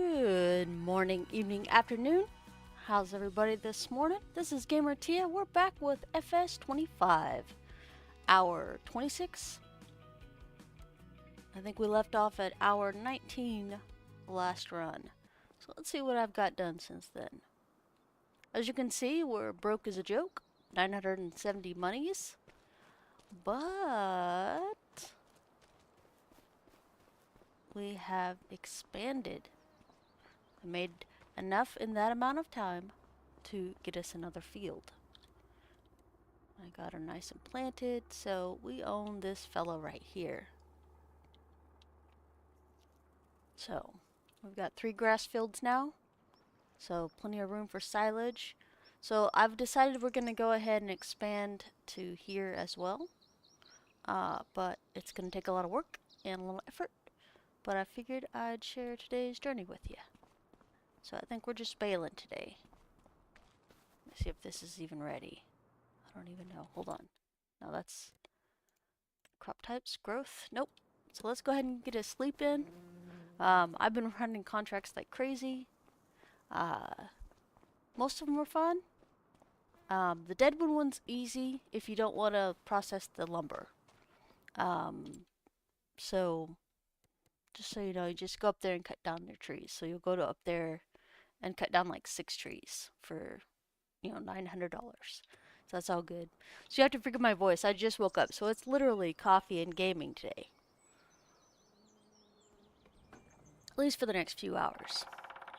Good morning, evening, afternoon. How's everybody this morning? This is Gamer Tia. We're back with FS25, hour 26. I think we left off at hour 19 last run. So let's see what I've got done since then. As you can see, we're broke as a joke, 970 monies. But we have expanded. I made enough in that amount of time to get us another field. I got her nice and planted, so we own this fella right here. So, we've got 3 grass fields now, so plenty of room for silage. So I've decided we're going to go ahead and expand to here as well, but it's going to take a lot of work and a little effort, but I figured I'd share today's journey with you. So I think we're just baling today. Let's see if this is even ready. I don't even know. Hold on. No, that's crop types, growth. Nope. So let's go ahead and get a sleep in. I've been running contracts like crazy. Most of them were fun. The deadwood one's easy if you don't want to process the lumber. So just so you know, you just go up there and cut down their trees. So you'll go to up there and cut down like 6 trees for, $900. So that's all good. So you have to forgive my voice. I just woke up, so it's literally coffee and gaming today. At least for the next few hours,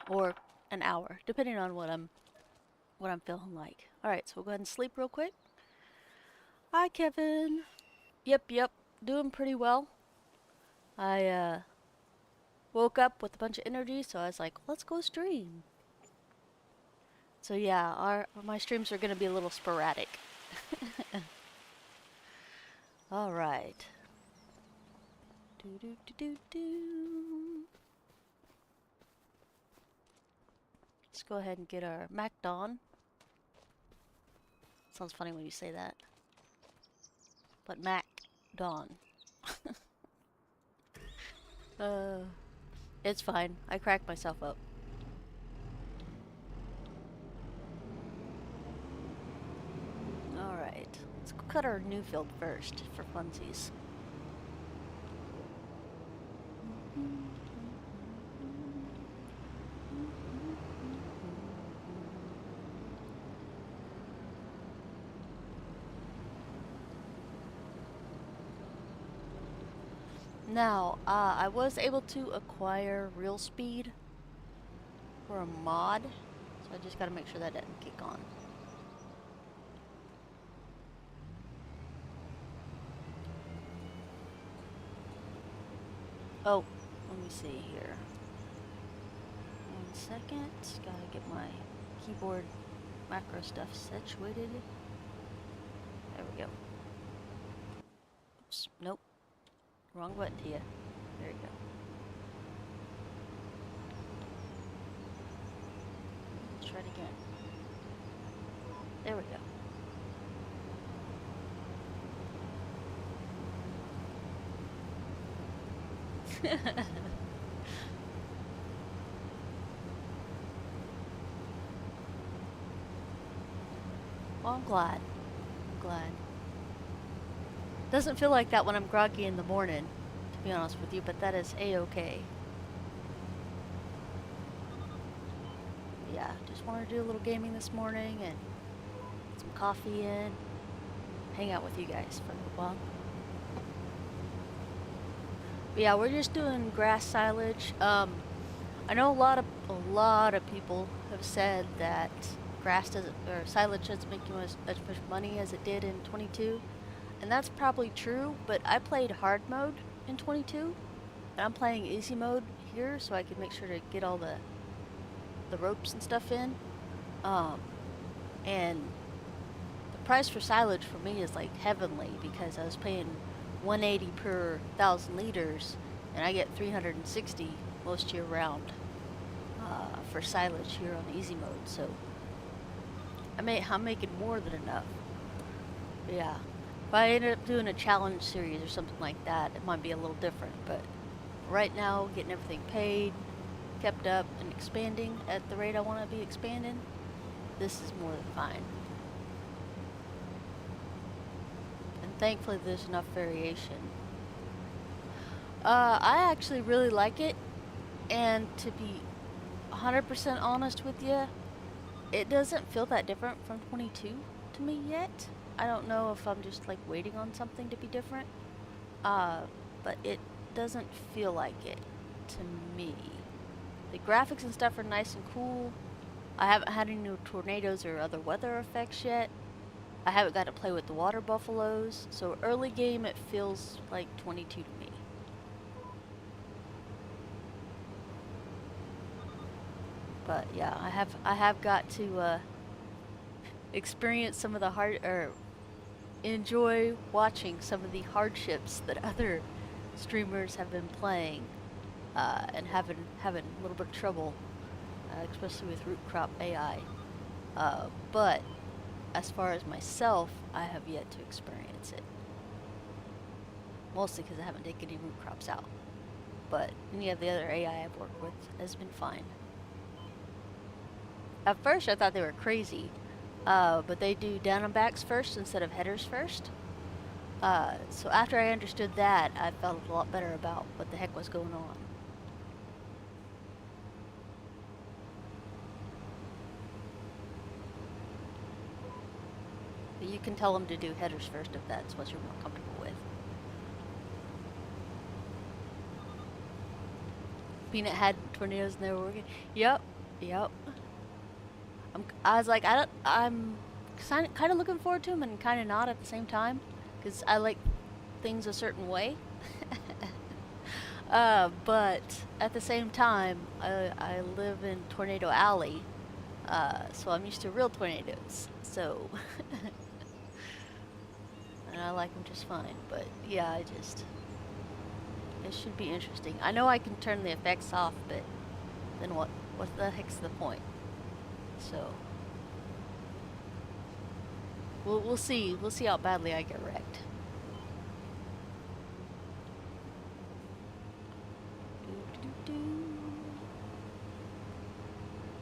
or an hour, depending on what I'm feeling like. All right, so we'll go ahead and sleep real quick. Hi, Kevin. Yep, doing pretty well. I woke up with a bunch of energy, so I was like, let's go stream. So yeah, my streams are going to be a little sporadic. All right. Let's go ahead and get our Mac on. Sounds funny when you say that. But Mac Dawn. It's fine. I cracked myself up. Alright. Let's go cut our new field first for funsies. Now, I was able to acquire real speed for a mod, so I just gotta make sure that doesn't kick on. Oh, let me see here. 1 second, gotta get my keyboard macro stuff situated. There we go. Oops, nope. Wrong button, Tia. There you go. Let's try it again. There we go. Well, I'm glad. Doesn't feel like that when I'm groggy in the morning, to be honest with you, but that is a-okay. Yeah, just wanted to do a little gaming this morning and get some coffee in, hang out with you guys for a little while. But yeah, we're just doing grass silage. I know a lot of people have said that silage doesn't make you as much money as it did in 22. And that's probably true, but I played hard mode in 22, and I'm playing easy mode here so I can make sure to get all the ropes and stuff in. And the price for silage for me is like heavenly because I was paying 180 per 1,000 liters, and I get 360 most year round for silage here on easy mode. So I'm making more than enough. But yeah. If I ended up doing a challenge series or something like that, it might be a little different, but right now, getting everything paid, kept up and expanding at the rate I want to be expanding, this is more than fine. And thankfully there's enough variation. I actually really like it, and to be 100% honest with you, it doesn't feel that different from 22 to me yet. I don't know if I'm just like waiting on something to be different, but it doesn't feel like it to me. The graphics and stuff are nice and cool. I haven't had any new tornadoes or other weather effects yet. I haven't got to play with the water buffaloes, so early game it feels like 22 to me. But yeah, I have got to experience some of the enjoy watching some of the hardships that other streamers have been playing, and having a little bit of trouble, especially with root crop AI. But as far as myself, I have yet to experience it. Mostly because I haven't taken any root crops out. But any of the other AI I've worked with has been fine. At first I thought they were crazy, but they do down and backs first instead of headers first. So after I understood that, I felt a lot better about what the heck was going on. But you can tell them to do headers first if that's what you're more comfortable with. Peanut had tornadoes and they were working. Yep. I was like, I'm kind of looking forward to them and kind of not at the same time, because I like things a certain way. But at the same time, I live in Tornado Alley, so I'm used to real tornadoes. So, and I like them just fine. But yeah, it should be interesting. I know I can turn the effects off, but then what the heck's the point? So we'll see how badly I get wrecked.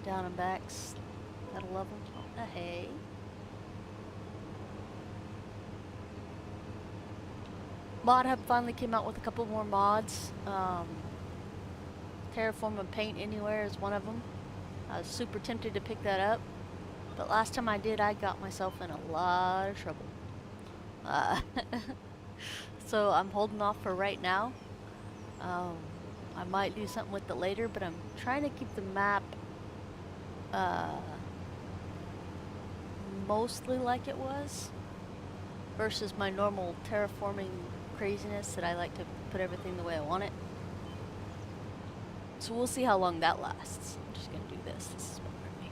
Down and backs. Gotta love them. Oh, hey. Mod Hub finally came out with a couple more mods. Terraform and Paint Anywhere is one of them. I was super tempted to pick that up, but last time I did, I got myself in a lot of trouble. So I'm holding off for right now. I might do something with it later, but I'm trying to keep the map mostly like it was, versus my normal terraforming craziness that I like to put everything the way I want it. So we'll see how long that lasts. I'm just gonna do this. This is better for me.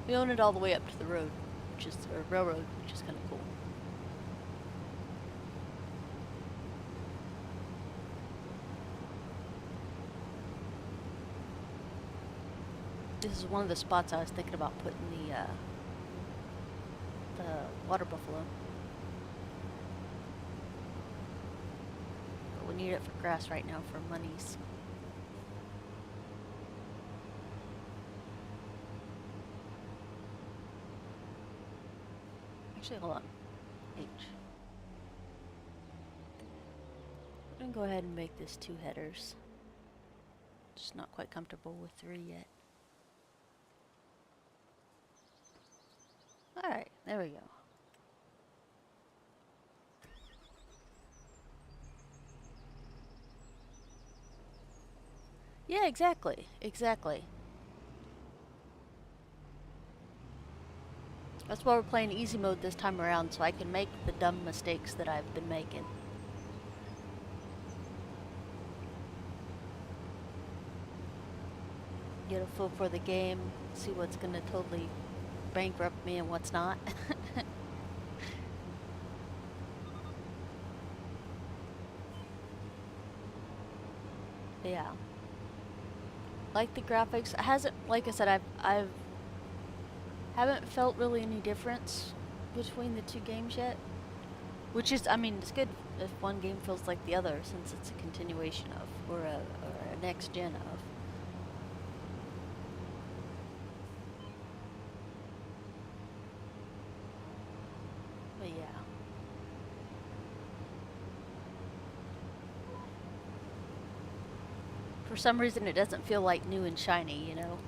We own it all the way up to the road, or railroad, which is kind of cool. This is one of the spots I was thinking about putting the water buffalo. But we need it for grass right now for monies. Actually, hold on. H. I'm gonna go ahead and make this 2 headers. Just not quite comfortable with 3 yet. Alright, there we go. Yeah, exactly. That's why we're playing easy mode this time around, so I can make the dumb mistakes that I've been making. Get a feel for the game, see what's gonna totally bankrupt me and what's not. Yeah. Like the graphics, it hasn't, like I said, I've haven't felt really any difference between the 2 games yet. Which is, I mean, it's good. if one game feels like the other, since it's a continuation of, or a next gen of. But yeah. For some reason, it doesn't feel like new and shiny, you know?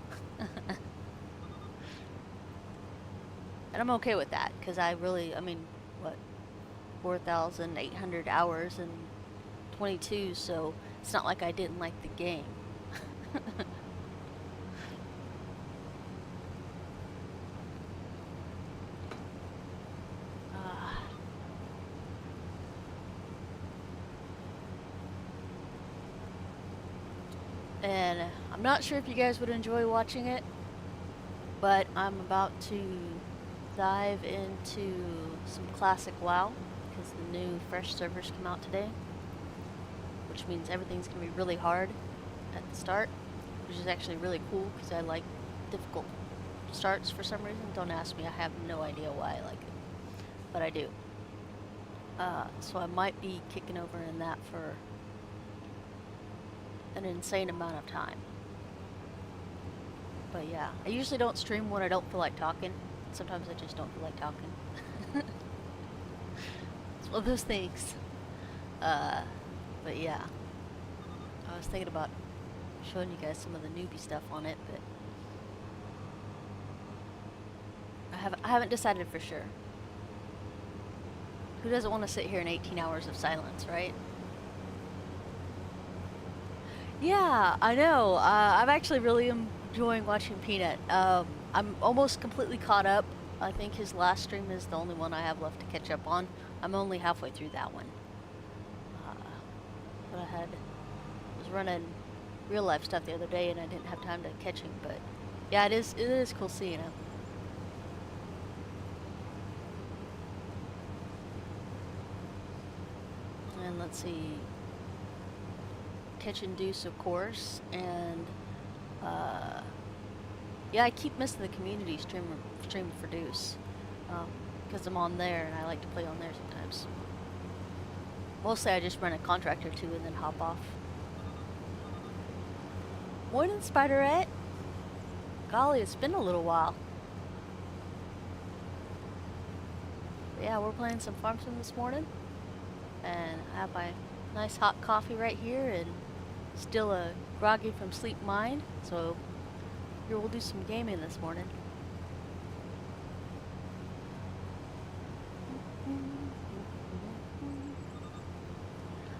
And I'm okay with that, because I mean, what, 4,800 hours and 22, so it's not like I didn't like the game. And I'm not sure if you guys would enjoy watching it, but I'm about to dive into some classic WoW, because the new fresh servers come out today, which means everything's going to be really hard at the start, which is actually really cool, because I like difficult starts for some reason. Don't ask me, I have no idea why I like it, but I do. So I might be kicking over in that for an insane amount of time. But yeah, I usually don't stream when I don't feel like talking. Sometimes I just don't feel like talking. It's one of those things. But yeah, I was thinking about showing you guys some of the newbie stuff on it, but I haven't decided for sure. Who doesn't want to sit here in 18 hours of silence, right? Yeah, I know. I'm actually really enjoying watching Peanut. I'm almost completely caught up. I think his last stream is the only one I have left to catch up on. I'm only halfway through that one. But I was running real life stuff the other day and I didn't have time to catch him. But yeah, it is cool seeing him. And let's see. Catch and Deuce, of course, and yeah, I keep missing the community stream for Deuce, because I'm on there and I like to play on there sometimes. Mostly I just run a contract or two and then hop off. Morning, Spiderette. Golly, it's been a little while. But yeah, we're playing some Farm Sim this morning, and I have my nice hot coffee right here and still a groggy from sleep mind, so here we'll do some gaming this morning.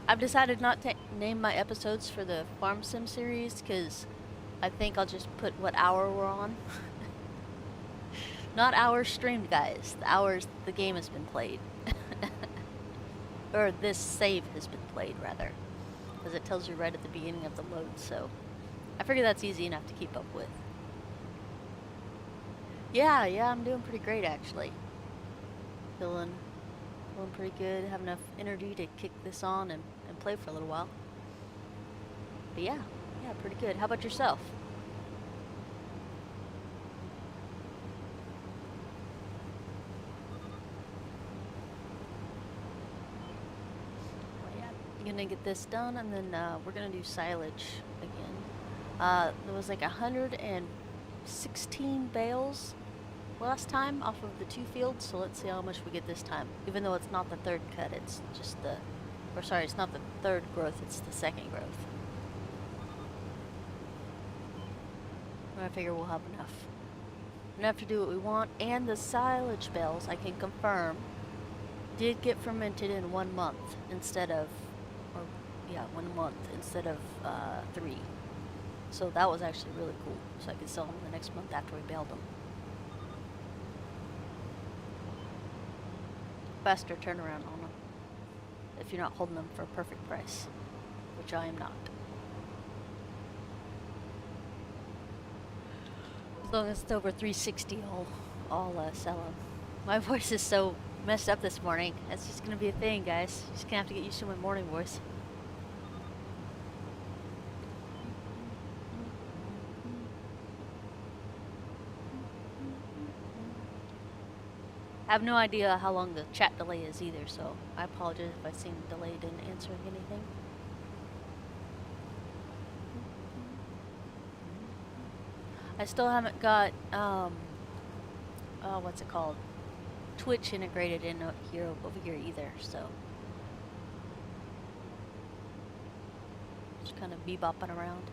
I've decided not to name my episodes for the Farm Sim series because I think I'll just put what hour we're on. Not hours streamed, guys. The hours the game has been played. Or this save has been played, rather. Because it tells you right at the beginning of the load, so I figure that's easy enough to keep up with. Yeah, I'm doing pretty great, actually. Feeling pretty good. Have enough energy to kick this on and play for a little while. But yeah, pretty good. How about yourself? Gonna get this done, and then we're gonna do silage again. There was like 116 bales last time off of the 2 fields, so let's see how much we get this time. Even though it's not the 3rd cut, it's just it's not the 3rd growth, it's the 2nd growth. I figure we'll have enough to do what we want, and the silage bales, I can confirm, did get fermented in 1 month instead of 1 month instead of 3. So that was actually really cool. So I could sell them the next month after we baled them. Faster turnaround on them if you're not holding them for a perfect price, which I am not. As long as it's over 360, I'll sell them. My voice is so messed up this morning. It's just gonna be a thing, guys. Just gonna have to get used to my morning voice. I have no idea how long the chat delay is either, so I apologize if I seem delayed in answering anything. I still haven't got, what's it called? Twitch integrated in here over here either, so just kind of bebopping around.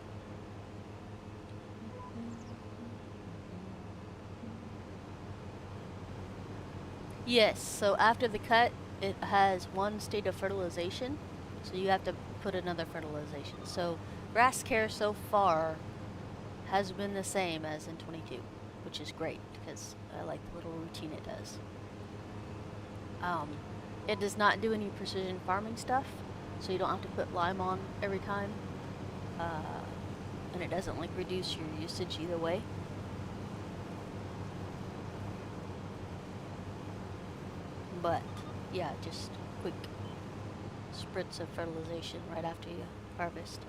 Yes, so after the cut, it has one state of fertilization, so you have to put another fertilization. So grass care so far has been the same as in 22, which is great because I like the little routine it does. It does not do any precision farming stuff, so you don't have to put lime on every time, and it doesn't like reduce your usage either way. But yeah, just quick spritz of fertilization right after you harvest.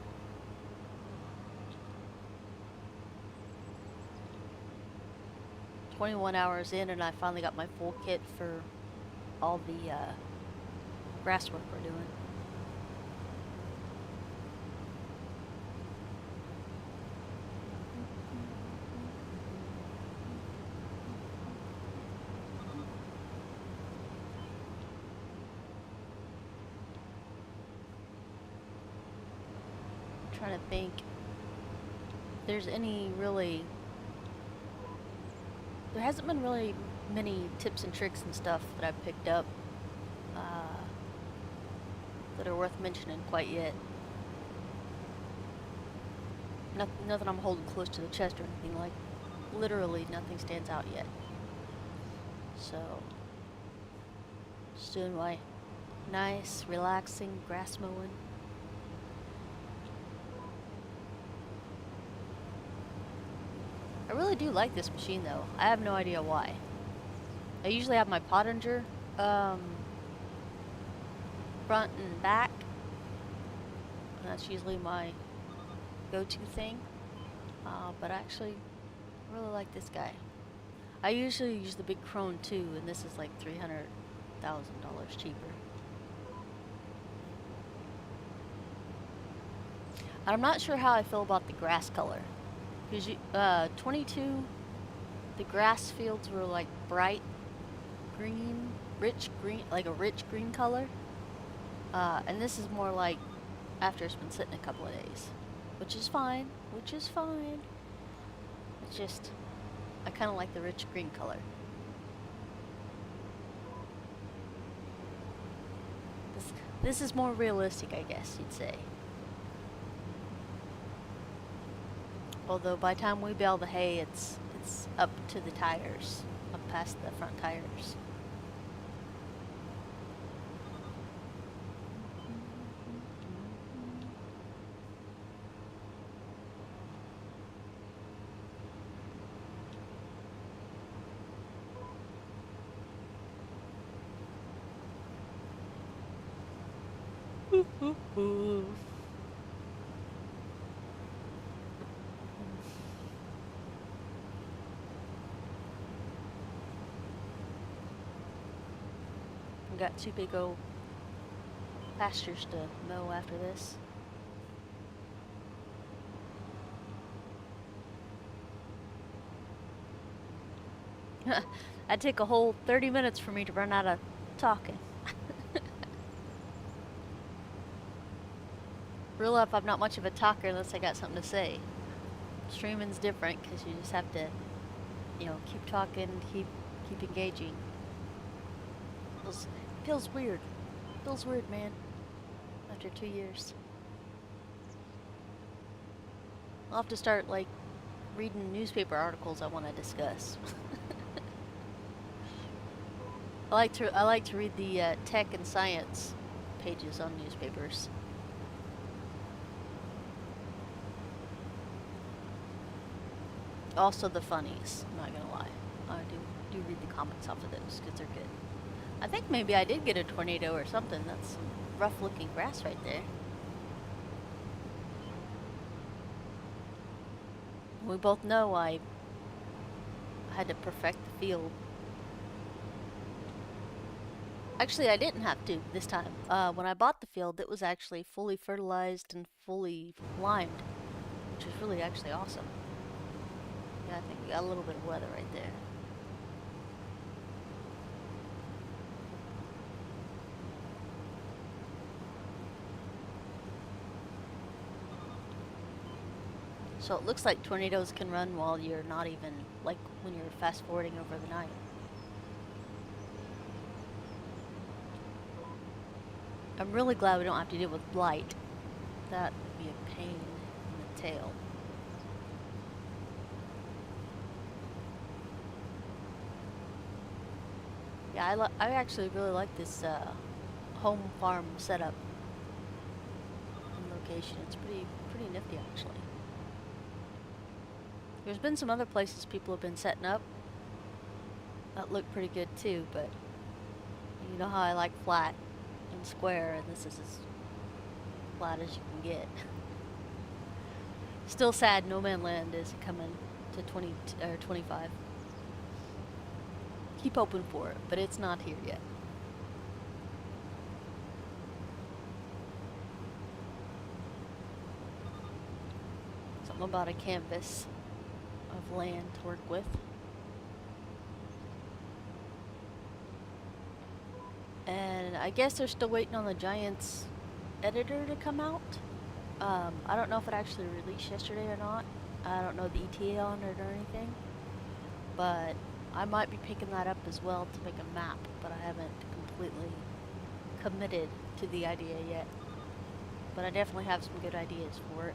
"21 hours in, and I finally got my full kit for all the grass work we're doing. I'm trying to think if there's any really... There hasn't been really many tips and tricks and stuff that I've picked up that are worth mentioning quite yet. Nothing I'm holding close to the chest or anything, like literally nothing stands out yet. So, just doing my nice, relaxing grass mowing. I really do like this machine though. I have no idea why. I usually have my Pottinger front and back, and that's usually my go-to thing, but I actually really like this guy. I usually use the big Krone too, and this is like $300,000 cheaper. I'm not sure how I feel about the grass color, because 22, the grass fields were like bright green, rich green, like a rich green color. And this is more like after it's been sitting a couple of days, which is fine, It's just, I kind of like the rich green color. This is more realistic, I guess you'd say. Although by the time we bale the hay, it's up to the tires, up past the front tires. We got 2 big old pastures to mow after this. That'd take a whole 30 minutes for me to run out of talking. Real life, I'm not much of a talker unless I got something to say. Streaming's different because you just have to, keep talking, keep engaging. Feels weird. Feels weird, man. After 2 years. I'll have to start, like, reading newspaper articles I want to discuss. I like to read the tech and science pages on newspapers. Also the funnies, I'm not gonna lie. I do read the comments off of those because they're good. I think maybe I did get a tornado or something. That's some rough looking grass right there. We both know I had to perfect the field. Actually, I didn't have to this time. When I bought the field, it was actually fully fertilized and fully limed, which is really actually awesome. Yeah, I think we got a little bit of weather right there. So it looks like tornadoes can run while you're not even, like when you're fast forwarding over the night. I'm really glad we don't have to deal with light. That would be a pain in the tail. Yeah, I actually really like this home farm setup and location. It's pretty nifty actually. There's been some other places people have been setting up that look pretty good too, but you know how I like flat and square, and this is as flat as you can get. Still sad No Man Land is coming to 20 or 25. Keep hoping for it, but it's not here yet. Something about a canvas of land to work with. And I guess they're still waiting on the Giants editor to come out. I don't know if it actually released yesterday or not. I don't know the ETA on it or anything. But I might be picking that up as well to make a map, but I haven't completely committed to the idea yet. But I definitely have some good ideas for it.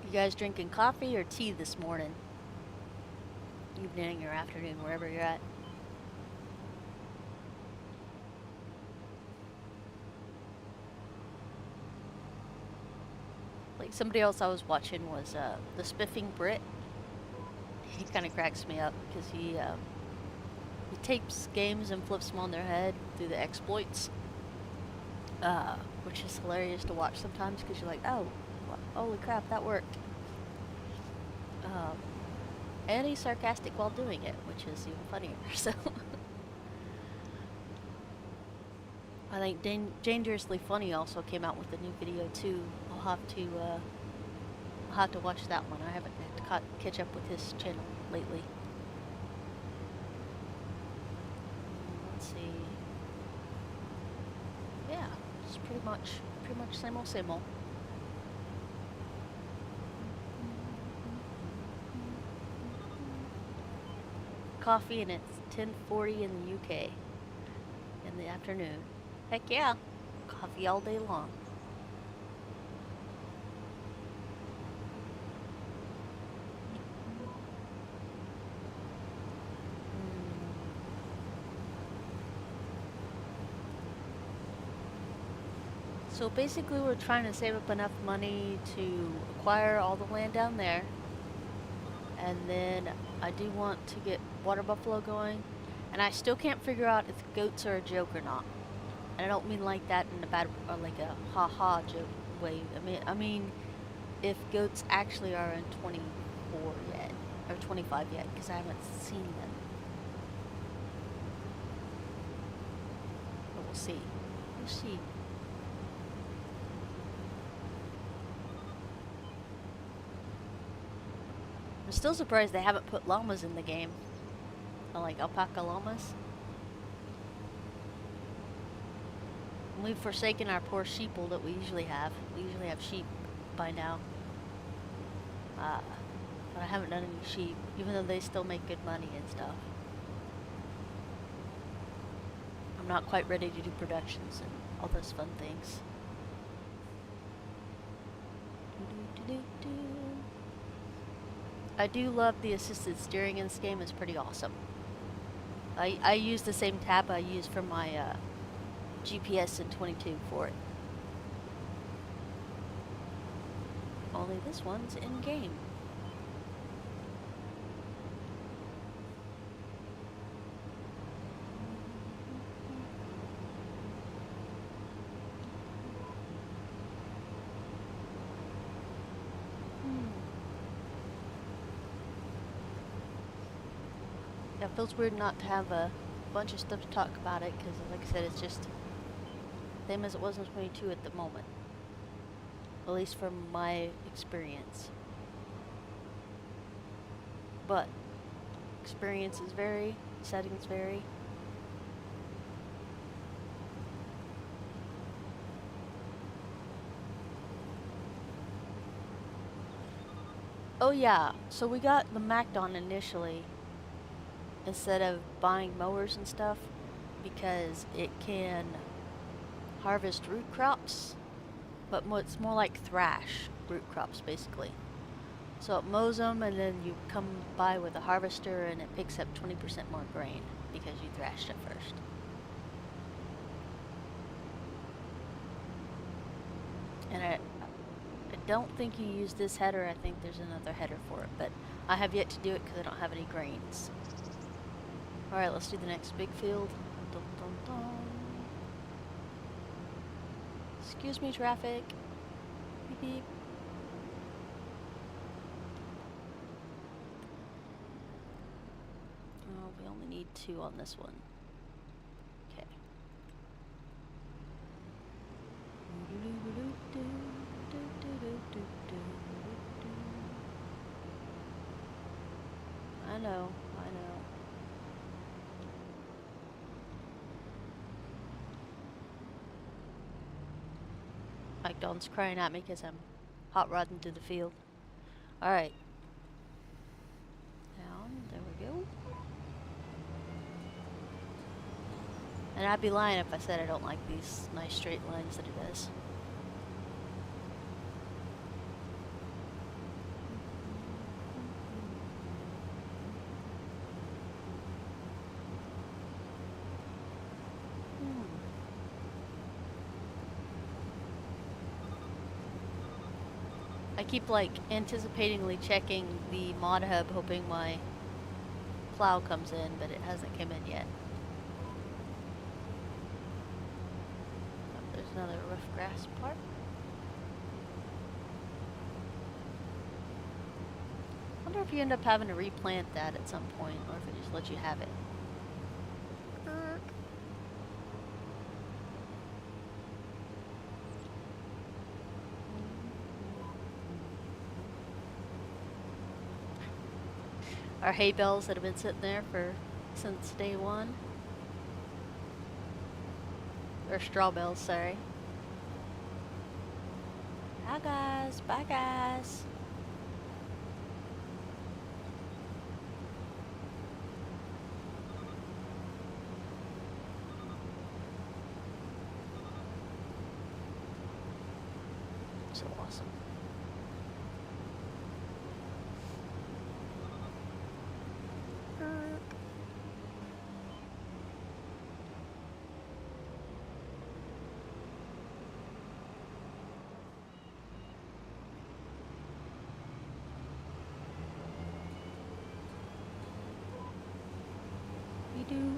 You guys drinking coffee or tea this morning? Evening or afternoon, wherever you're at. Like somebody else I was watching was the Spiffing Brit. He kind of cracks me up because he tapes games and flips them on their head through the exploits, which is hilarious to watch sometimes because you're like, oh, holy crap, that worked. And he's sarcastic while doing it, which is even funnier. So I think Dangerously Funny also came out with a new video too. I'll have to watch that one. I haven't had to catch up with his channel lately. Let's see. Yeah, it's pretty much same old, same old. Coffee, and it's 10:40 in the UK in the afternoon. Heck yeah, coffee all day long. So basically we're trying to save up enough money to acquire all the land down there. And then I do want to get water buffalo going. And I still can't figure out if goats are a joke or not. And I don't mean like that in a bad, or like a ha-ha joke way. I mean if goats actually are in 24 yet, or 25 yet, because I haven't seen them. But we'll see. We'll see. I'm still surprised they haven't put llamas in the game. Like alpaca llamas. We've forsaken our poor sheeple that we usually have. We usually have sheep by now. But I haven't done any sheep, even though they still make good money and stuff. I'm not quite ready to do productions and all those fun things. I do love the assisted steering in this game. It's pretty awesome. I use the same tab I use for my GPS in 22 for it. Only this one's in game. Yeah, it feels weird not to have a bunch of stuff to talk about it, because like I said, it's just same as it was in 22 at the moment. At least from my experience. But experiences vary, settings vary. Oh yeah, so we got the Macdon initially instead of buying mowers and stuff because it can harvest root crops, but it's more like thrash root crops basically. So it mows them and then you come by with a harvester and it picks up 20% more grain because you thrashed it first. And I don't think you use this header. I think there's another header for it, but I have yet to do it because I don't have any grains. Alright, let's do the next big field. Dun, dun, dun. Excuse me, traffic. Beep, beep. Oh, we only need 2 on this one. Okay. I know. Like Don's crying at me because I'm hot rodding through the field. Alright. Down, there we go. And I'd be lying if I said I don't like these nice straight lines that it does. I keep like anticipatingly checking the mod hub hoping my plow comes in, but it hasn't come in yet. Oh, there's another rough grass part. I wonder if you end up having to replant that at some point, or if it just lets you have it. Our hay bales that have been sitting there since day 1. Or straw bales, sorry. Hi guys, bye guys. So awesome. We do.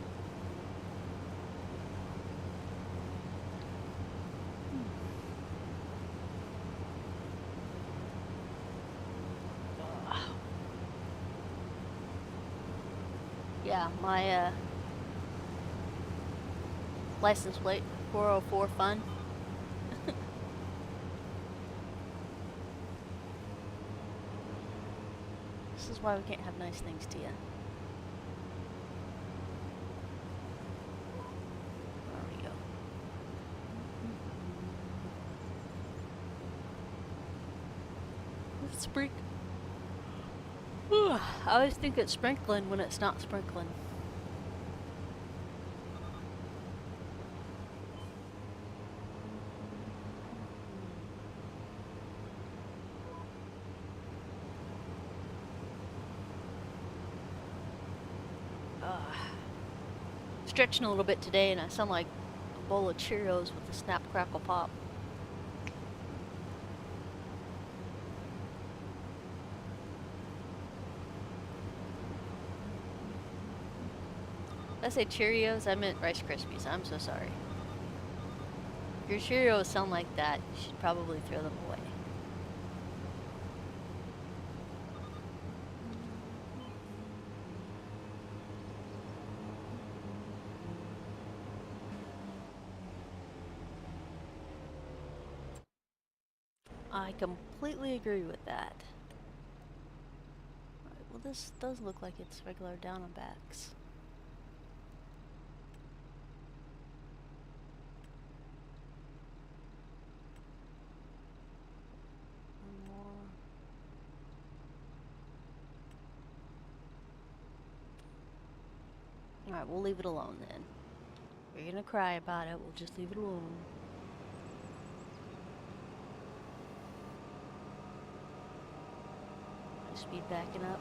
Yeah, my license plate 404 fun. This is why we can't have nice things to you. There we go. Sprinkle. I always think it's sprinkling when it's not sprinkling. Stretching a little bit today and I sound like a bowl of Cheerios with a snap, crackle, pop. Did I say Cheerios? I meant Rice Krispies. I'm so sorry. If your Cheerios sound like that, you should probably throw them away. I completely agree with that. Alright, well this does look like it's regular down on backs. One more. Alright, we'll leave it alone then. If you're gonna cry about it, we'll just leave it alone. High speed backing up.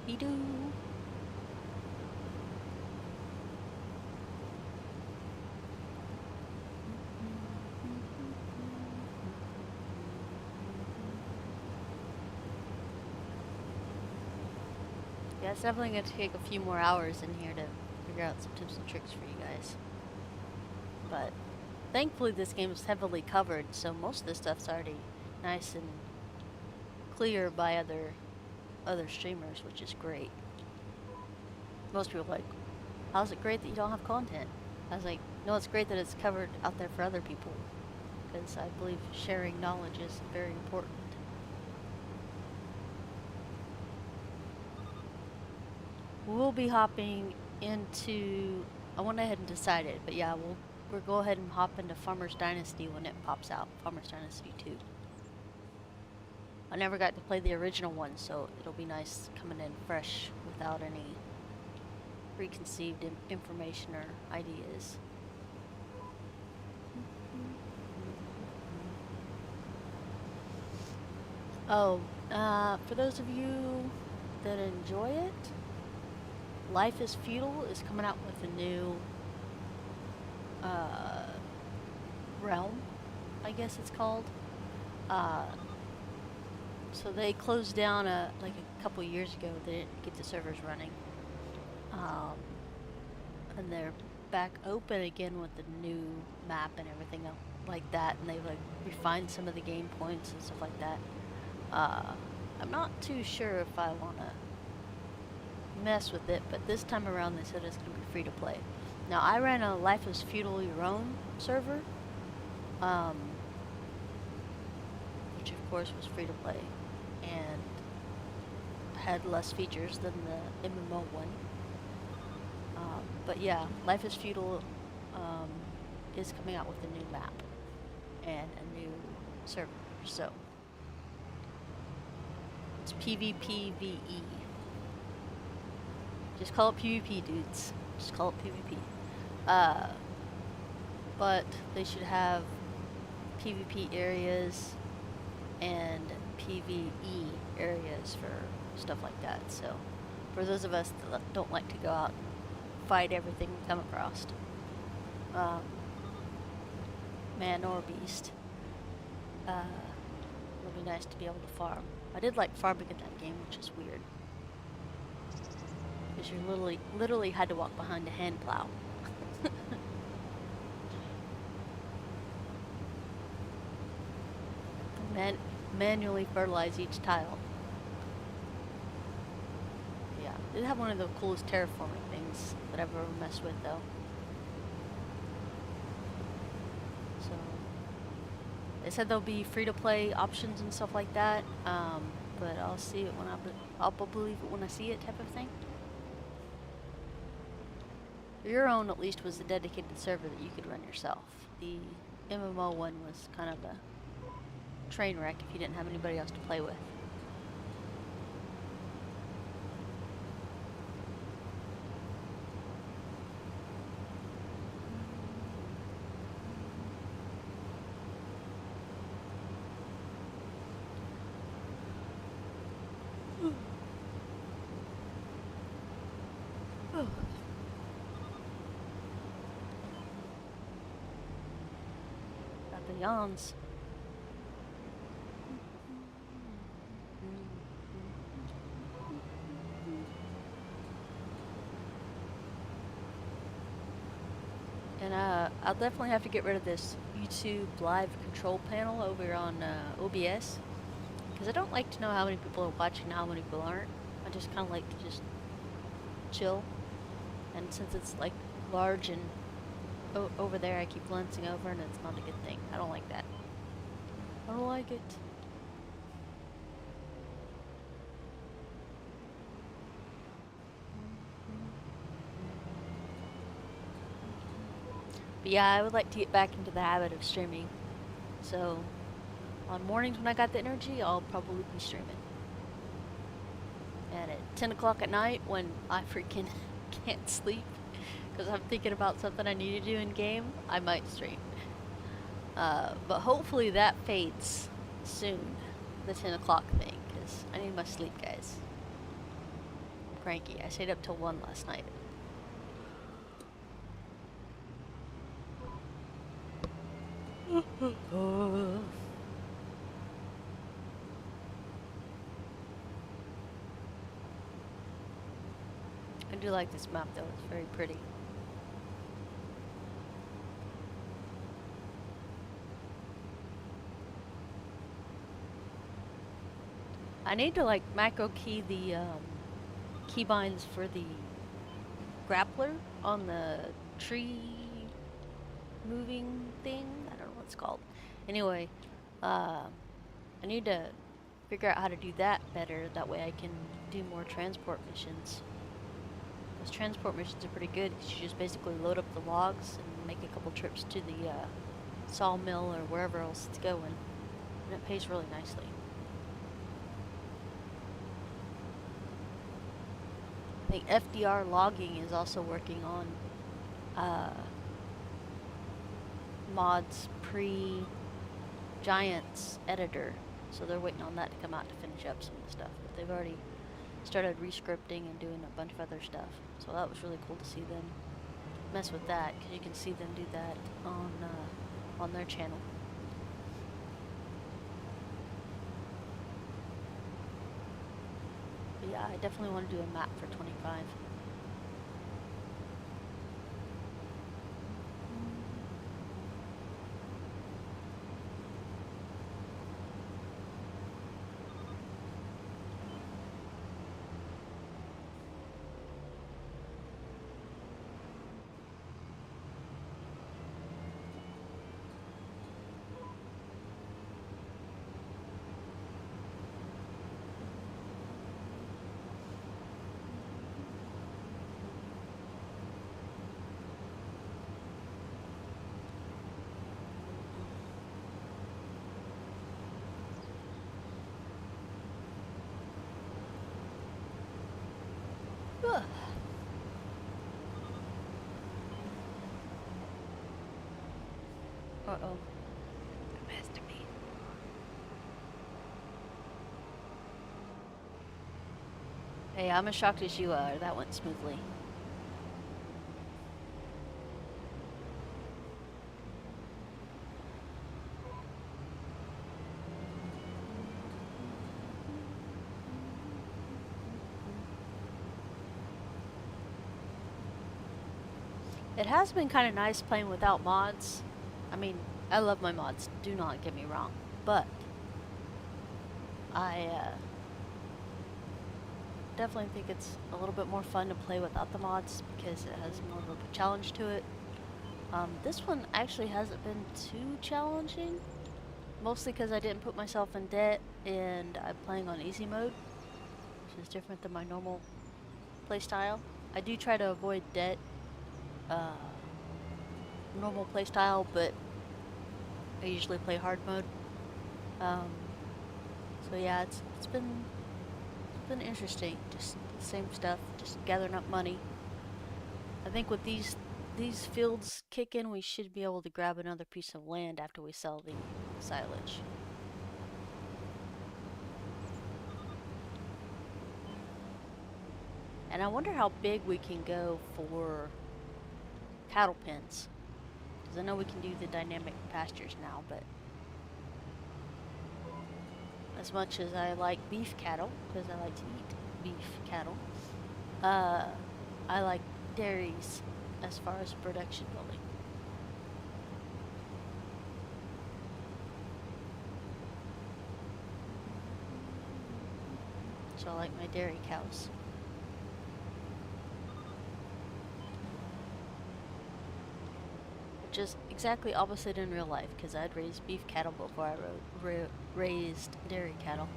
Be-doo. Yeah, it's definitely going to take a few more hours in here to figure out some tips and tricks for you guys. But thankfully this game is heavily covered, so most of this stuff's already nice and clear by other streamers, which is great. Most people are like, how's it great that you don't have content? I was like, no, it's great that it's covered out there for other people, because I believe sharing knowledge is very important. We'll be hopping into, I went ahead and decided, but yeah, we'll go ahead and hop into Farmer's Dynasty when it pops out, Farmer's Dynasty 2. I never got to play the original one, so it'll be nice coming in fresh without any preconceived information or ideas. Oh, for those of you that enjoy it, Life is Feudal is coming out with a new realm, I guess it's called. So they closed down like a couple years ago. They didn't get the servers running, and they're back open again with the new map and everything like that. And they've like refined some of the game points and stuff like that. I'm not too sure if I want to mess with it, but this time around they said it's going to be free to play. Now I ran a Life is Feudal Your Own server, which of course was free to play and had less features than the MMO one. But yeah, Life is Feudal is coming out with a new map and a new server, so it's PvPvE. Just call it PvP, dudes. Just call it PvP. But they should have PvP areas and PvE areas for stuff like that. So, for those of us that don't like to go out and fight everything we come across, man or beast, it'll be nice to be able to farm. I did like farming in that game, which is weird. Because you literally had to walk behind a hand plow. Manually fertilize each tile. Yeah, it did have one of the coolest terraforming things that I've ever messed with, though. So they said there'll be free-to-play options and stuff like that, but I'll see it when I'll believe it when I see it, type of thing. Your Own, at least, was a dedicated server that you could run yourself. The MMO one was kind of a train wreck if you didn't have anybody else to play with. Got the yawns. And I'll definitely have to get rid of this YouTube live control panel over on OBS, because I don't like to know how many people are watching and how many people aren't. I just kind of like to just chill. And since it's like large and over there, I keep glancing over, and it's not a good thing. I don't like that. I don't like it. But yeah, I would like to get back into the habit of streaming. So on mornings when I got the energy, I'll probably be streaming. And at 10 o'clock at night when I freaking can't sleep because I'm thinking about something I need to do in game, I might stream. But hopefully that fades soon, the 10 o'clock thing, because I need my sleep, guys. I'm cranky. I stayed up till 1 last night. I do like this map though, it's very pretty. I need to like macro key the keybinds for the grappler on the tree moving thing. I don't know what it's called. Anyway, I need to figure out how to do that better. That way I can do more transport missions. Those transport missions are pretty good because you just basically load up the logs and make a couple trips to the sawmill or wherever else it's going. And it pays really nicely. I think FDR Logging is also working on mods pre-Giants editor, so they're waiting on that to come out to finish up some of the stuff. But they've already started rescripting and doing a bunch of other stuff, so that was really cool to see them mess with that, because you can see them do that on their channel. But yeah, I definitely want to do a map for 25. Uh-oh. Past me. Hey, I'm as shocked as you are. That went smoothly. It has been kind of nice playing without mods. I mean, I love my mods, do not get me wrong, but I definitely think it's a little bit more fun to play without the mods because it has more of a challenge to it. This one actually hasn't been too challenging, mostly because I didn't put myself in debt and I'm playing on easy mode, which is different than my normal playstyle. I do try to avoid debt normal playstyle, but I usually play hard mode. So yeah, it's been interesting. Just the same stuff, just gathering up money. I think with these fields kick in, we should be able to grab another piece of land after we sell the silage. And I wonder how big we can go for cattle pens. Because I know we can do the dynamic pastures now, but as much as I like beef cattle, because I like to eat beef cattle, I like dairies as far as production building. I like my dairy cows. Which is exactly opposite in real life, because I'd raised beef cattle before I raised dairy cattle.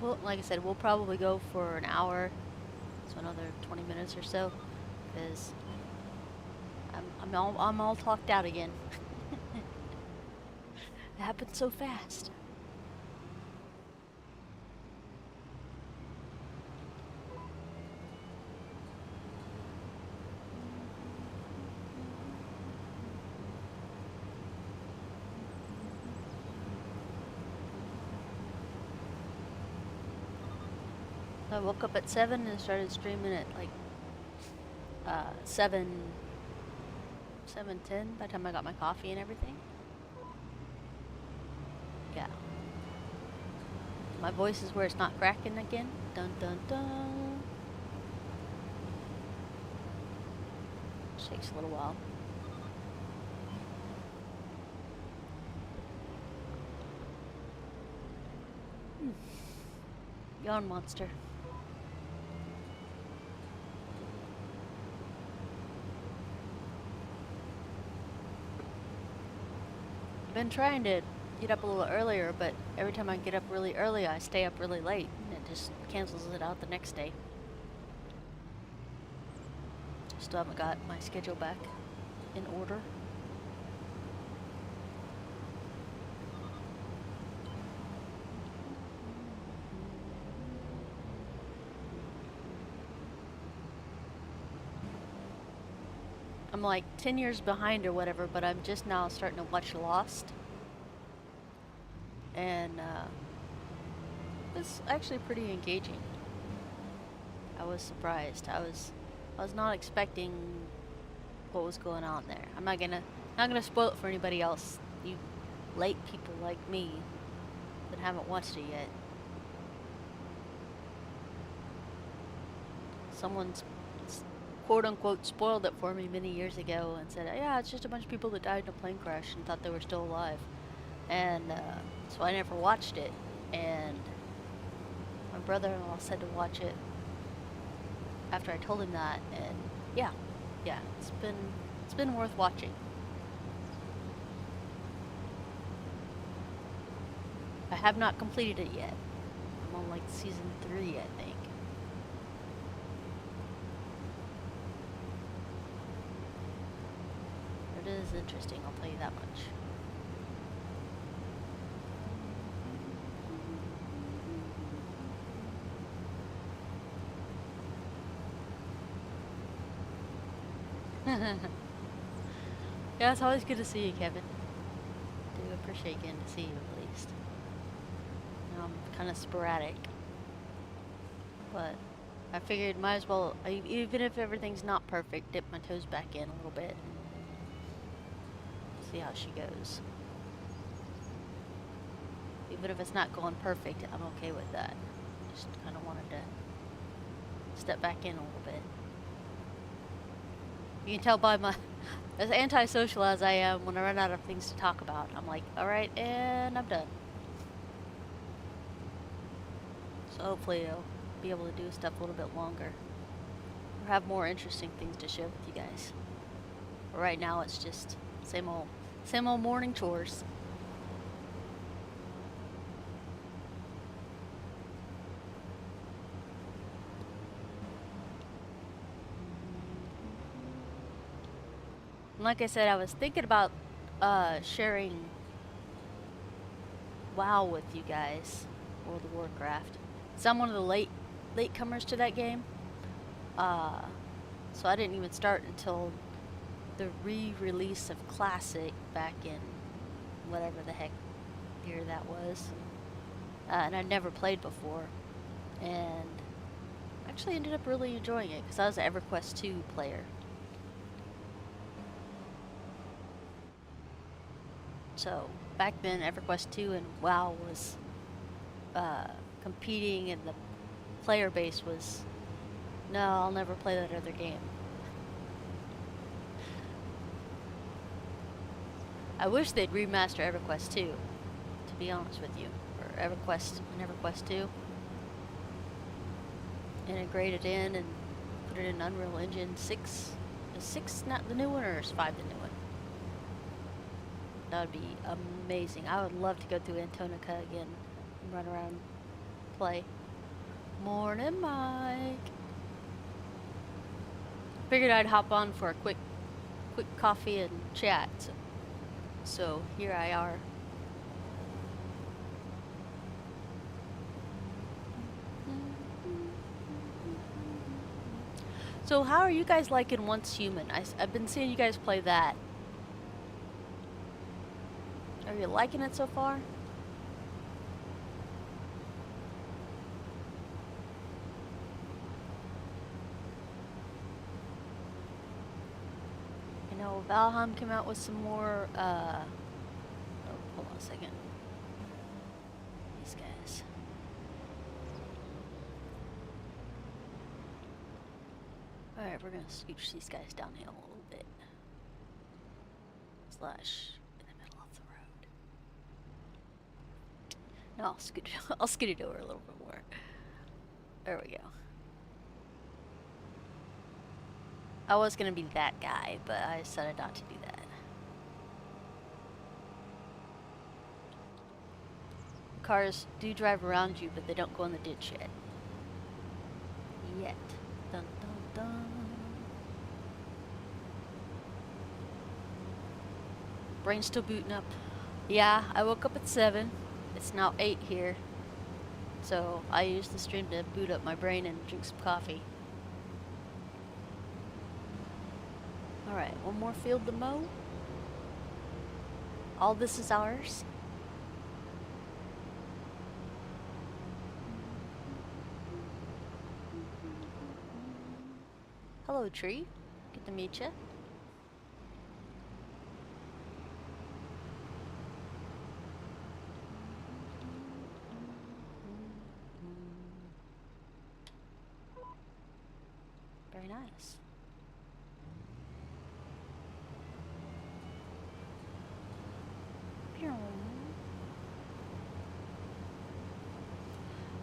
Well, like I said, we'll probably go for an hour, so another 20 minutes or so, because I'm all talked out again. It happened so fast. I woke up at 7 and started streaming at like 7:10 by the time I got my coffee and everything. Yeah. My voice is where it's not cracking again. Dun dun dun. Takes a little while. Yawn monster. I've been trying to get up a little earlier, but every time I get up really early, I stay up really late, and it just cancels it out the next day. Still haven't got my schedule back in order. I'm like 10 years behind or whatever, but I'm just now starting to watch Lost. And it's actually pretty engaging. I was surprised. I was not expecting what was going on there. I'm not gonna spoil it for anybody else. You late people like me that haven't watched it yet. Someone's quote-unquote spoiled it for me many years ago and said, yeah, it's just a bunch of people that died in a plane crash and thought they were still alive. And so I never watched it. And my brother-in-law said to watch it after I told him that, and yeah, it's been worth watching. I have not completed it yet. I'm on like season 3, I think. It is interesting, I'll tell you that much. Yeah, it's always good to see you, Kevin. I do appreciate getting to see you at least. You know, I'm kind of sporadic, but I figured might as well, even if everything's not perfect, dip my toes back in a little bit. See how she goes. Even if it's not going perfect, I'm okay with that. Just kind of wanted to step back in a little bit. You can tell by my, as antisocial as I am, when I run out of things to talk about, I'm like, alright, and I'm done. So hopefully I'll be able to do stuff a little bit longer. Or have more interesting things to share with you guys. But right now it's just same old morning chores. Like I said, I was thinking about sharing WoW with you guys, World of Warcraft. So I'm one of the latecomers to that game. So I didn't even start until the re-release of Classic back in whatever the heck year that was. And I'd never played before. And actually ended up really enjoying it because I was an EverQuest 2 player. So back then, EverQuest 2 and WoW was competing, and the player base was, no, I'll never play that other game. I wish they'd remaster EverQuest 2, to be honest with you, or EverQuest and EverQuest 2. Integrate it in and put it in Unreal Engine 6. Is 6 not the new one, or is 5 the new one? That would be amazing. I would love to go through Antonica again and run around, play. Morning, Mike. Figured I'd hop on for a quick coffee and chat. So here I are. So how are you guys liking Once Human? I've been seeing you guys play that. Are you liking it so far? You know, Valheim came out with some more, oh, hold on a second. These guys. Alright, we're gonna scooch these guys downhill a little bit. Slash in the middle of the road. No, I'll scoot it over a little bit more. There we go. I was gonna be that guy, but I decided not to do that. Cars do drive around you, but they don't go in the ditch yet. Yet. Dun dun dun. Brain's still booting up. Yeah, I woke up at 7. It's now 8 here. So I used the stream to boot up my brain and drink some coffee. Alright, one more field to mow. All this is ours. Hello, tree. Good to meet you. Very nice.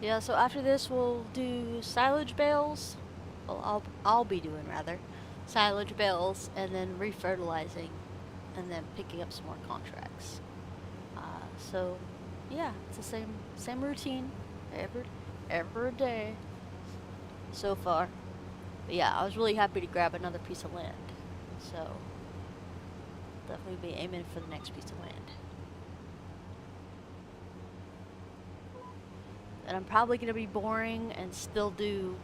Yeah, so after this we'll do silage bales. Well, I'll be doing rather silage bales, and then refertilizing, and then picking up some more contracts. So yeah, it's the same routine every day so far. But yeah, I was really happy to grab another piece of land. So definitely be aiming for the next piece of land. And I'm probably going to be boring and still do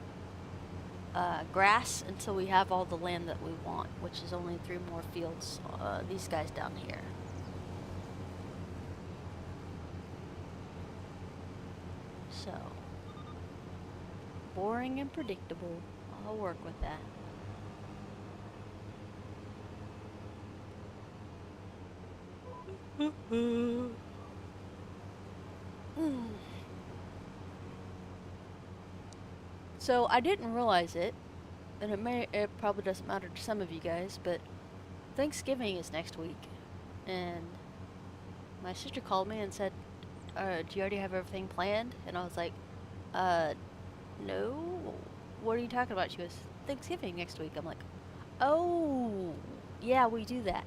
grass until we have all the land that we want, which is only 3 more fields. These guys down here. So, boring and predictable. I'll work with that. So I didn't realize it, and it probably doesn't matter to some of you guys, but Thanksgiving is next week, and my sister called me and said, do you already have everything planned? And I was like, no, what are you talking about? She goes, Thanksgiving next week. I'm like, oh, yeah, we do that.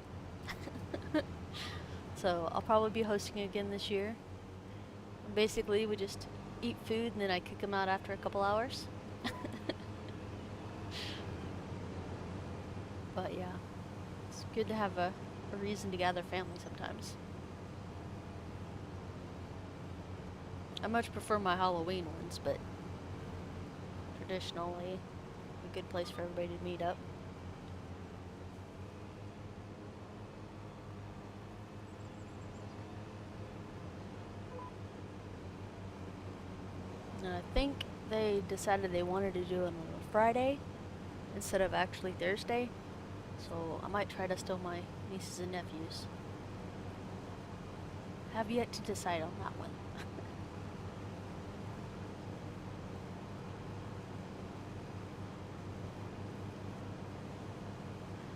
So I'll probably be hosting again this year. Basically, we just eat food and then I kick them out after a couple hours. But yeah, it's good to have a reason to gather family sometimes. I much prefer my Halloween ones, but traditionally a good place for everybody to meet up. And I think they decided they wanted to do it on a Friday instead of actually Thursday. So I might try to steal my nieces and nephews. Have yet to decide on that one.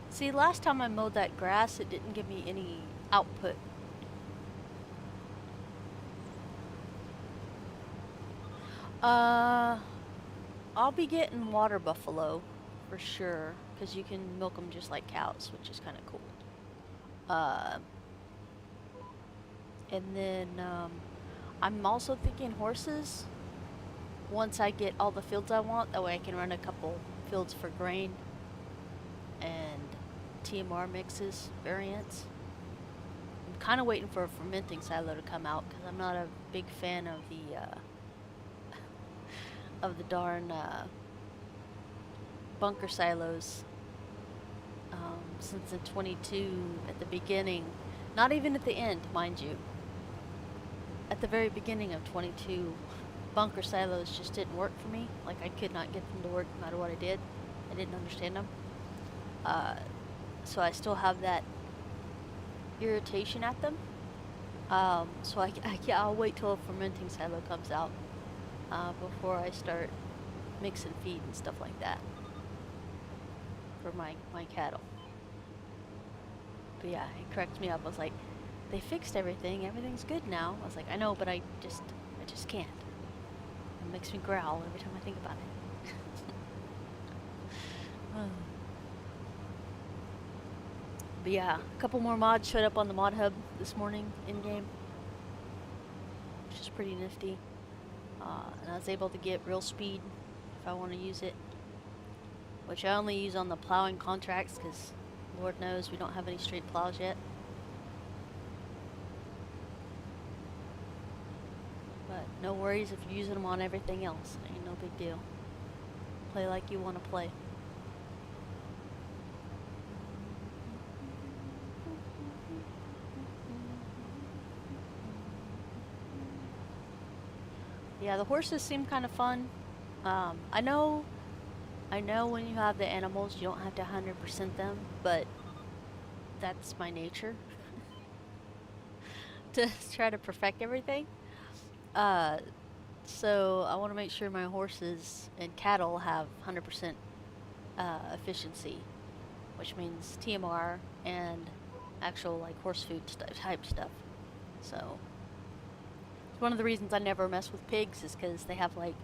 See, last time I mowed that grass, it didn't give me any output. I'll be getting water buffalo for sure, because you can milk them just like cows, which is kind of cool. And then I'm also thinking horses. Once I get all the fields I want, that way I can run a couple fields for grain and TMR mixes, variants. I'm kind of waiting for a fermenting silo to come out because I'm not a big fan of the darn bunker silos. Since in 22 at the beginning, not even at the end, mind you. At the very beginning of 22, bunker silos just didn't work for me. Like, I could not get them to work no matter what I did. I didn't understand them. So I still have that irritation at them. So I'll wait till a fermenting silo comes out before I start mixing feed and stuff like that for my cattle. But yeah, it cracked me up. I was like, they fixed everything. Everything's good now. I was like, I know, but I just can't. It makes me growl every time I think about it. But yeah, a couple more mods showed up on the mod hub this morning in game, which is pretty nifty. And I was able to get real speed if I want to use it, which I only use on the plowing contracts because Lord knows we don't have any straight plows yet. But no worries if you're using them on everything else. Ain't no big deal. Play like you want to play. Yeah, the horses seem kind of fun. I know when you have the animals, you don't have to 100% them, but that's my nature. To try to perfect everything. So I want to make sure my horses and cattle have 100% efficiency, which means TMR and actual like horse food type stuff. So one of the reasons I never mess with pigs is because they have like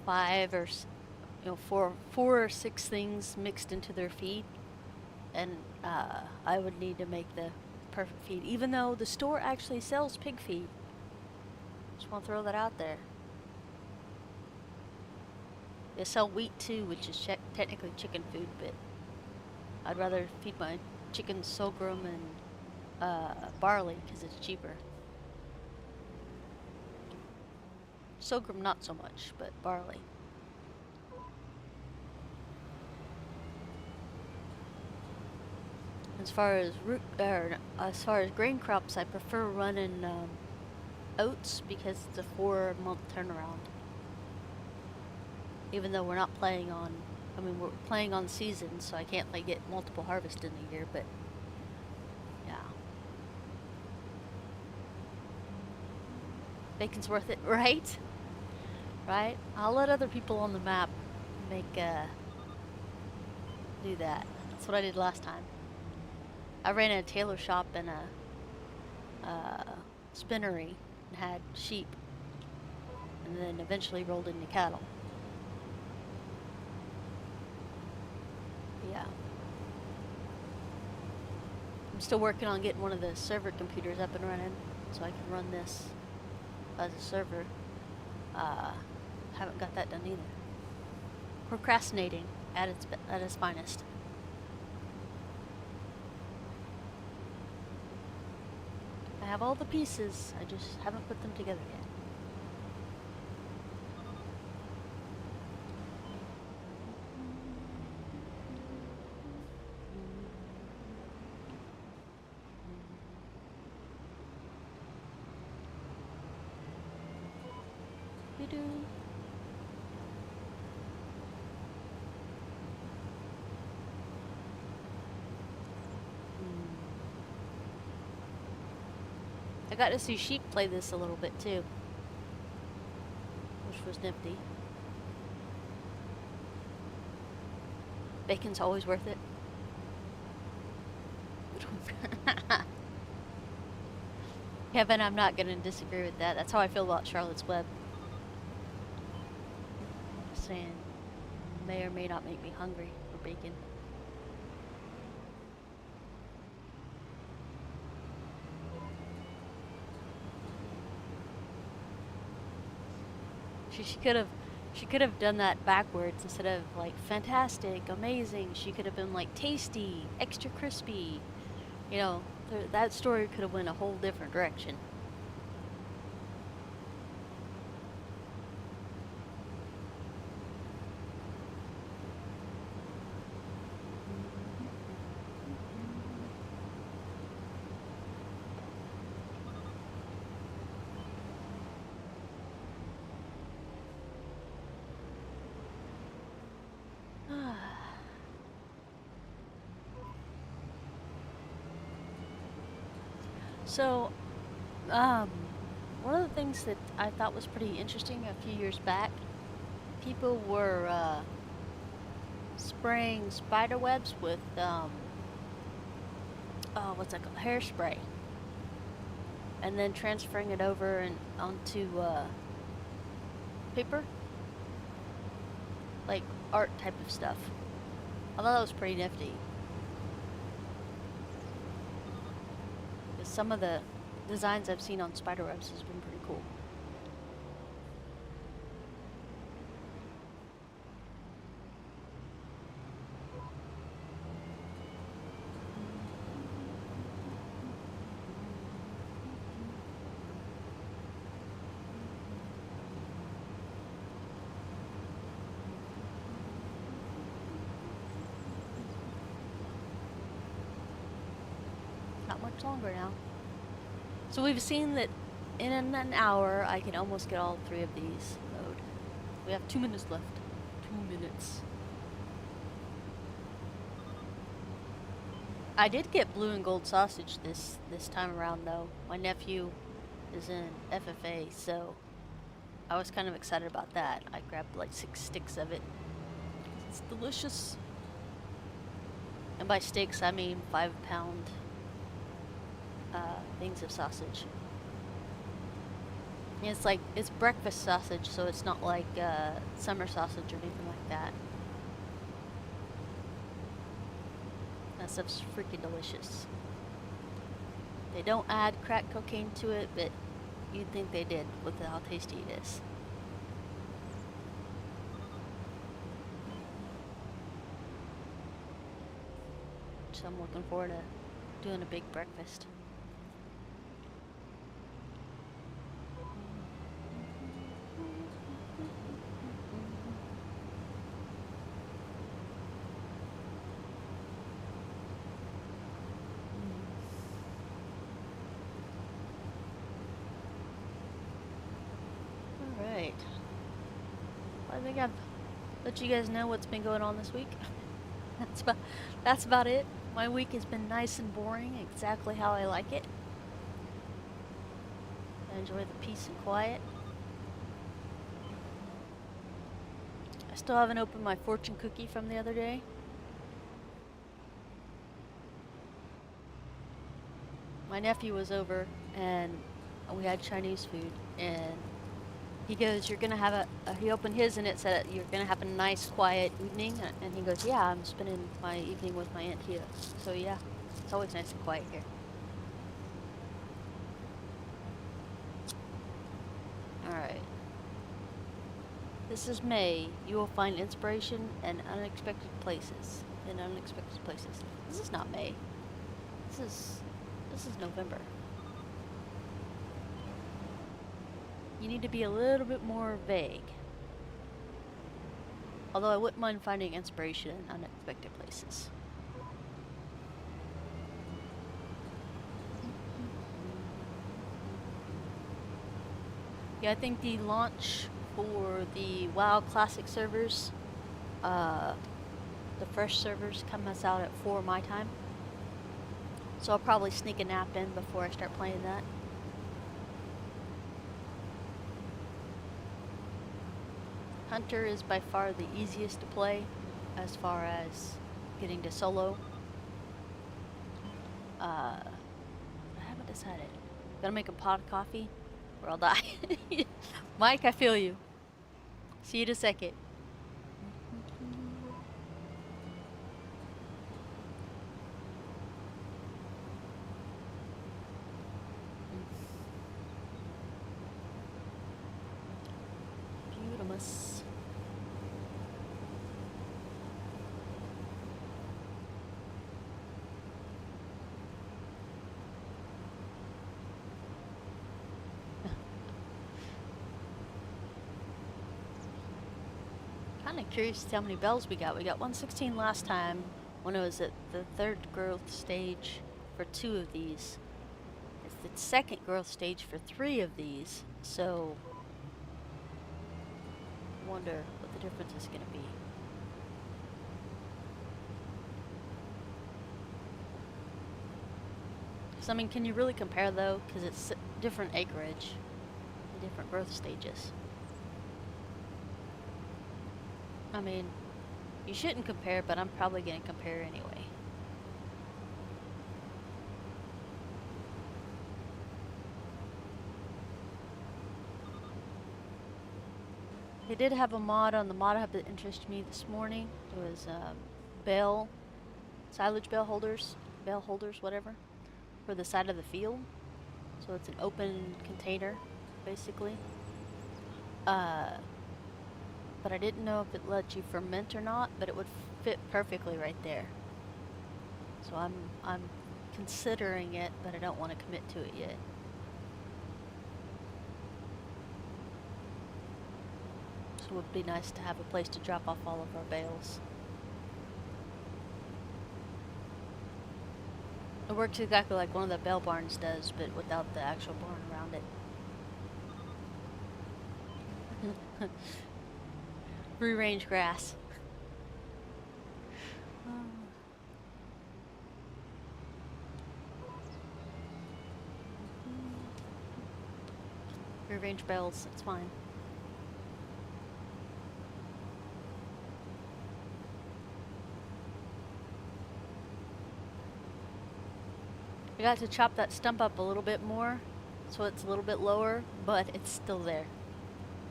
4 or 6 things mixed into their feed, and I would need to make the perfect feed, even though the store actually sells pig feed. Just want to throw that out there. They sell wheat too, which is technically chicken food, but I'd rather feed my chickens sorghum and barley because it's cheaper. Sorghum not so much, but barley. As far as grain crops, I prefer running oats because it's a 4-month turnaround. Even though we're not playing on, we're playing on season, so I can't like get multiple harvests in a year, but yeah. Bacon's worth it, right? Right? I'll let other people on the map do that. That's what I did last time. I ran a tailor shop and a spinnery and had sheep, and then eventually rolled into cattle. Yeah. I'm still working on getting one of the server computers up and running so I can run this as a server. Haven't got that done either. Procrastinating at its finest. I have all the pieces, I just haven't put them together yet. Do-do-do. I got to see sheep play this a little bit too, which was nifty. Bacon's always worth it. Kevin, I'm not going to disagree with that. That's how I feel about Charlotte's Web. Just saying, may or may not make me hungry for bacon. She could have done that backwards instead of like fantastic, amazing. She could have been like tasty, extra crispy. You know, that story could have went a whole different direction. So, one of the things that I thought was pretty interesting a few years back, people were spraying spider webs with, what's that called? Hairspray. And then transferring it over and onto paper. Like art type of stuff. I thought that was pretty nifty. Some of the designs I've seen on spiderwebs has been pretty cool. Not much longer now. So we've seen that in an hour I can almost get all 3 of these mowed. We have 2 minutes left. 2 minutes. I did get blue and gold sausage this time around though. My nephew is in FFA, so I was kind of excited about that. I grabbed like 6 sticks of it. It's delicious. And by sticks I mean 5-pound things of sausage. And it's like, it's breakfast sausage, so it's not like summer sausage or anything like that. That stuff's freaking delicious. They don't add crack cocaine to it, but you'd think they did with how tasty it is. So I'm looking forward to doing a big breakfast. Alright. I think I've let you guys know what's been going on this week. That's about it. My week has been nice and boring, exactly how I like it. I enjoy the peace and quiet. I still haven't opened my fortune cookie from the other day. My nephew was over and we had Chinese food, and he goes, "You're gonna have he opened his and it said, "You're gonna have a nice quiet evening," and he goes, "Yeah, I'm spending my evening with my Aunt Tia." So yeah, it's always nice and quiet here. Alright. This is May. You will find inspiration and unexpected places. In unexpected places. This is not May. This is November. You need to be a little bit more vague. Although I wouldn't mind finding inspiration in unexpected places. Yeah, I think the launch for the WoW Classic servers. The fresh servers come us out at 4 my time. So I'll probably sneak a nap in before I start playing that. Hunter is by far the easiest to play as far as getting to solo. I haven't decided. Gotta make a pot of coffee or I'll die. Mike, I feel you. See you in a second. Beautiful. Kind of curious to see how many bells we got. We got 116 last time when it was at the 3rd growth stage for 2 of these. It's the 2nd growth stage for 3 of these. So, wonder what the difference is going to be. So, I mean, can you really compare though? Because it's different acreage and different growth stages. I mean, you shouldn't compare, but I'm probably going to compare anyway. They did have a mod on the mod hub that interested me this morning. It was silage bale holders, whatever, for the side of the field. So it's an open container, basically. But I didn't know if it let you ferment or not, but it would fit perfectly right there. So I'm considering it, but I don't want to commit to it yet. So it would be nice to have a place to drop off all of our bales. It works exactly like one of the bale barns does, but without the actual barn around it. Free range grass. Free range bells, it's fine. I got to chop that stump up a little bit more, so it's a little bit lower, but it's still there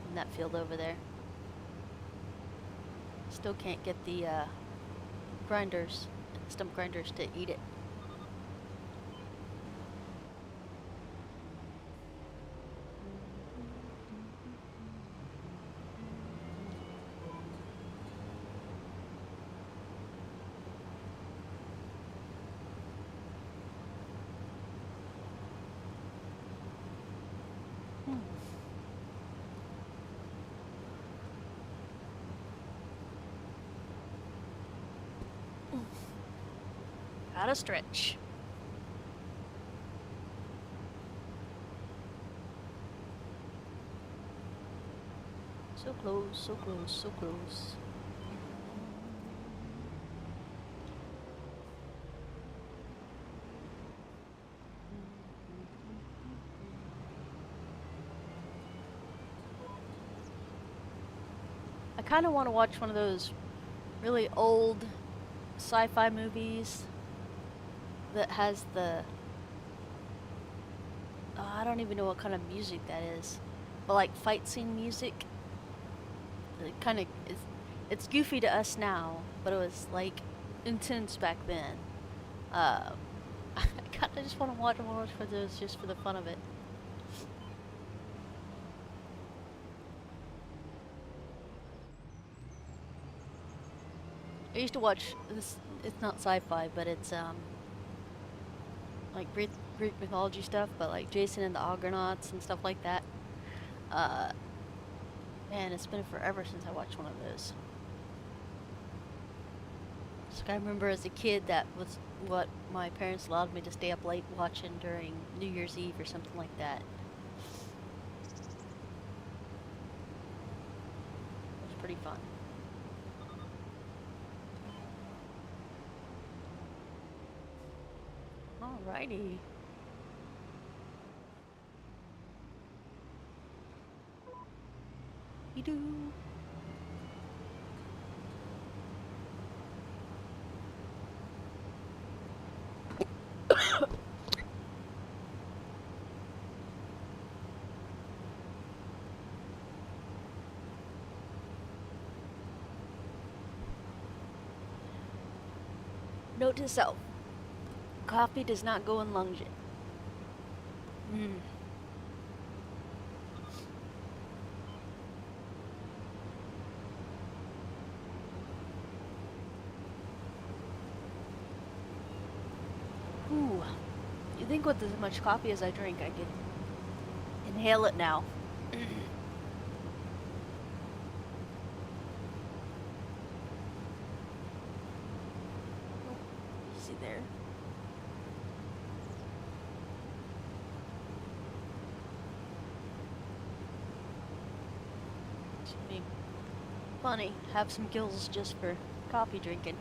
in that field over there. Still can't get the stump grinders to eat it. Gotta stretch. So close, so close, so close. I kind of want to watch one of those really old sci-fi movies that has the I don't even know what kind of music that is, but like fight scene music. It kind of it's goofy to us now, but it was like intense back then. I kind of just want to watch one for those just for the fun of it. I used to watch this. It's not sci-fi, but it's like Greek mythology stuff, but like Jason and the Argonauts and stuff like that. Man, it's been forever since I watched one of those. So I remember as a kid that was what my parents allowed me to stay up late watching during New Year's Eve or something like that. pretty fun. Alrighty. You do. Note to self. Coffee does not go in lungs yet. Ooh. You think with as much coffee as I drink, I could inhale it now. Easy there. Should be funny. Have some gills just for coffee drinking.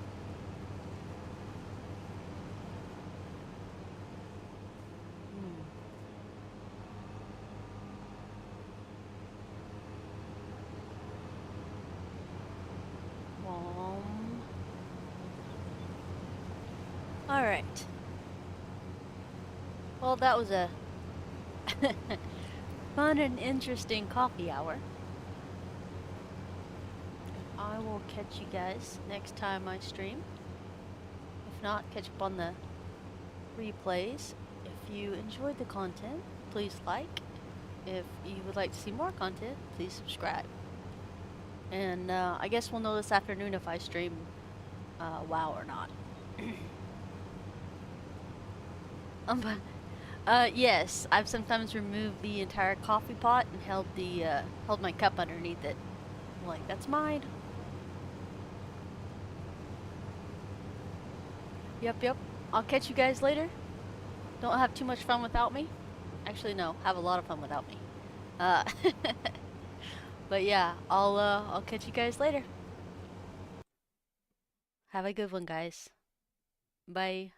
Alright. Well, that was a fun and interesting coffee hour. I will catch you guys next time I stream. If not, catch up on the replays. If you enjoyed the content, please like. If you would like to see more content, please subscribe. And I guess we'll know this afternoon if I stream WoW or not. Yes, I've sometimes removed the entire coffee pot and held my cup underneath it. I'm like, that's mine. Yep. I'll catch you guys later. Don't have too much fun without me. Actually, no, have a lot of fun without me. But yeah, I'll catch you guys later. Have a good one, guys. Bye.